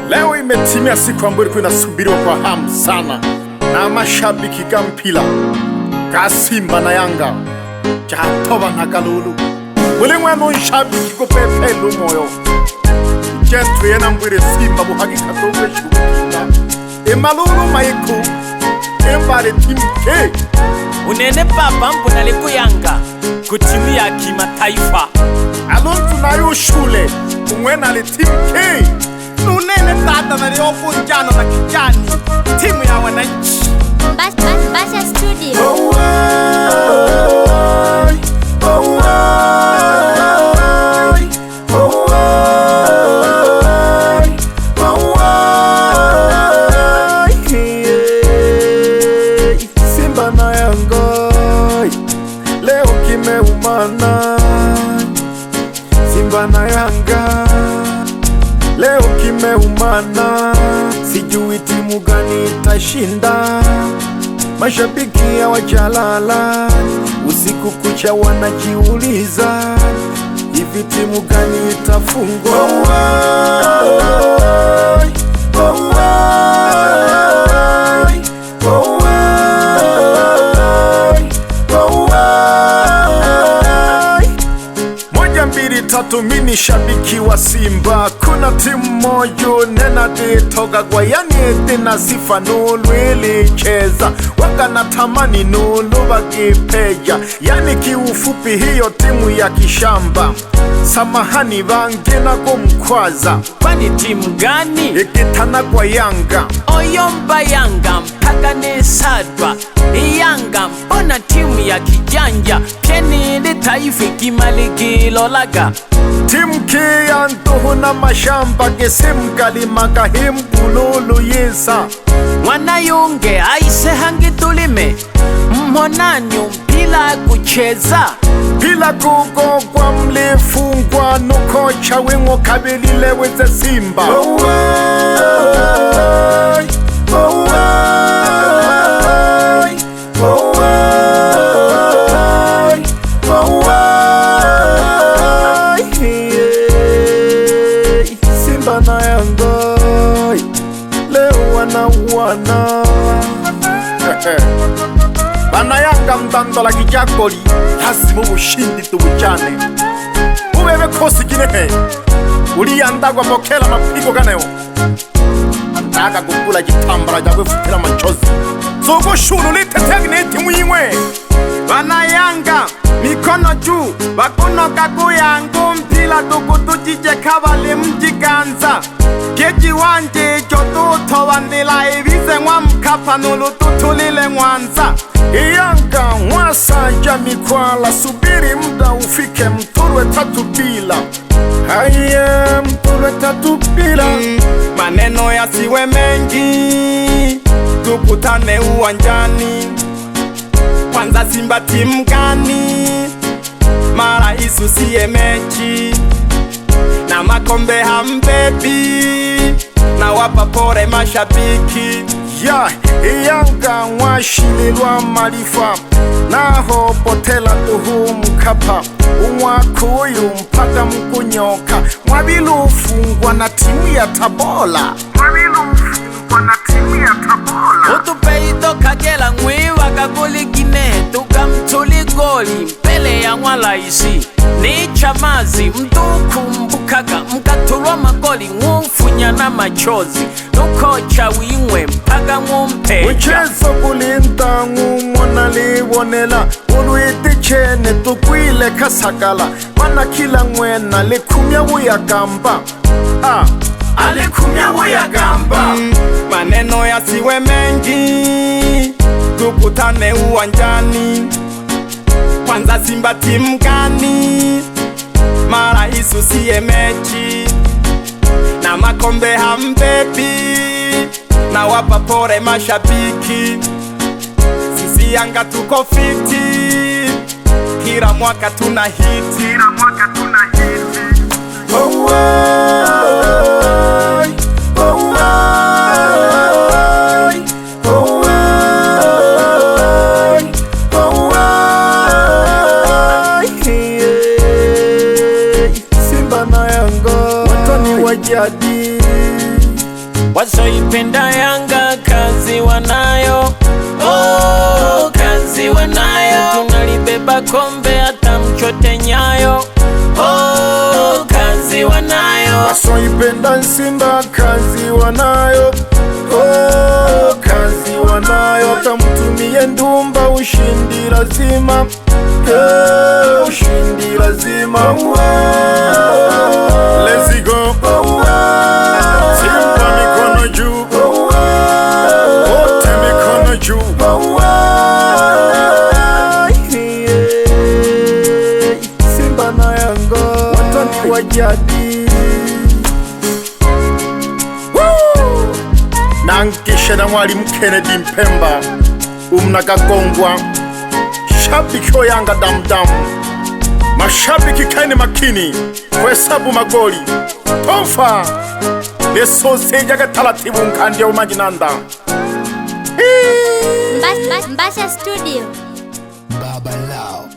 Leo imetimia siku ambayo ilikuwa inasubiriwa kwa hamu sana na mashabiki ga mpira ga Simba na Yanga Jatoba na Kalulu. Buli mwenu nshabiki kupepelu moyo Jentu yena mbwire Simba buhagi katogwe shukukinga Emalulu maiku Embare timu K Unene papa mpona leku Yanga kutimu ya kimataifa. Alontu na yu shule umwena le timu K Nunene tata na liofu njano na kijani timu ya wananchi Basha Studio. Simba na Yanga leo kimeumana. Simba na Yanga leo kimeumana, sijui timu gani itashinda. Mashabiki hawajalala, usiku kucha wanajiuliza, hivi timu gani itafungwa? Moja mbili tatu, mini shabiki wa Simba. Kuna timu moja nena ditoga kwa yani dina sifa nulu ilicheza waka natamani nulu wakipeja, yani kiufupi hiyo timu ya kishamba. Samahani vangena kumkwaza, Kwani timu gani? ikitana kwa Yanga. Oyomba Yanga mpaka nesadwa Yanga mbona timu ya kijanja Keni li taifi kimalikilo laga Timu kia ntuhu na mashamba gesimgali makahim kululu yisa. Wanayunge aise hangi tulime Mmonanyu mpila kucheza Bila kugogwa mlifungwa nukocha wingo kabilile weze Simba. Simba na Yanga leo wanauana. Bana Yanga mdando la kijakoli, lazima ushindi tubujane. Ubebe kosi kinehe uliyandagwa mokela mapigo ganeo, andaga gukula gitambara jagwe futira machozi zogo shuru litetegne timu yimwe. Bana Yanga mikono juu bakunoka kuyangu mpila tukutujije kabali mjiganza keji wanje chotuto wandila ibize mwa Mkapa nulu tutulile Mwanza. Yanga mwasanja mikwala, subiri muda ufike mturwe tatu bila. Haya mturwe tatu bila. Maneno yasiwe mengi, tukutane uwanjani. Kwanza Simba timu gani? Mara isusie mechi na makombe hambebi, na wapa pore mashabiki. Ya Yanga mwashililwa marifa, naho potela tuhu Mkapa. Umwakuyu mpaka mkunyoka, mwabilufungwa na timu ya Tabola. Utupeito kagela ngwiwa kagoli gine tukamtuli goli mbele ya mwalaisi ni chamazi mtukumbukaga mkatulwa magoli ngumfunya na machozi nukocha wimwe mpaka ngumpeja. Uchezo kulinda ngumona liwonela, uluiti chene tukwile kasakala, mana kila mwena likumya uyagamba. Alikumya uyagamba. Maneno yasiwe mengi, tukutane uwanjani. Kwanza Simba timu gani? Mara isusie mechi na makombe hambebi, na wapa pore mashabiki. Sisi Yanga tuko fiti, kila mwaka tuna hiti. Simba na Yanga watani wa jadi, Wasoipenda Yanga kazi wanayo, oh, kazi wanayo. Tunalibeba kombe hata mchote nyayo, oh, kazi wanayo. Wasoipenda Simba kazi wanayo, oh, kazi wanayo. Hata mtumie ndumba ushindi lazima, ushindi lazima. Let's go. Simba mikono juu, wote mikono juu. Simba na Yanga watani wa jadi. Nankisha na Mwalimu Kennedy Mpemba umnagagongwa. Shabiki wa Yanga damdamu, mashabiki kaini makini kuhesabu magoli. Tonfa lesoseja agataratibu nkandia umajinanda. Mbasha Studio. Baba Lao.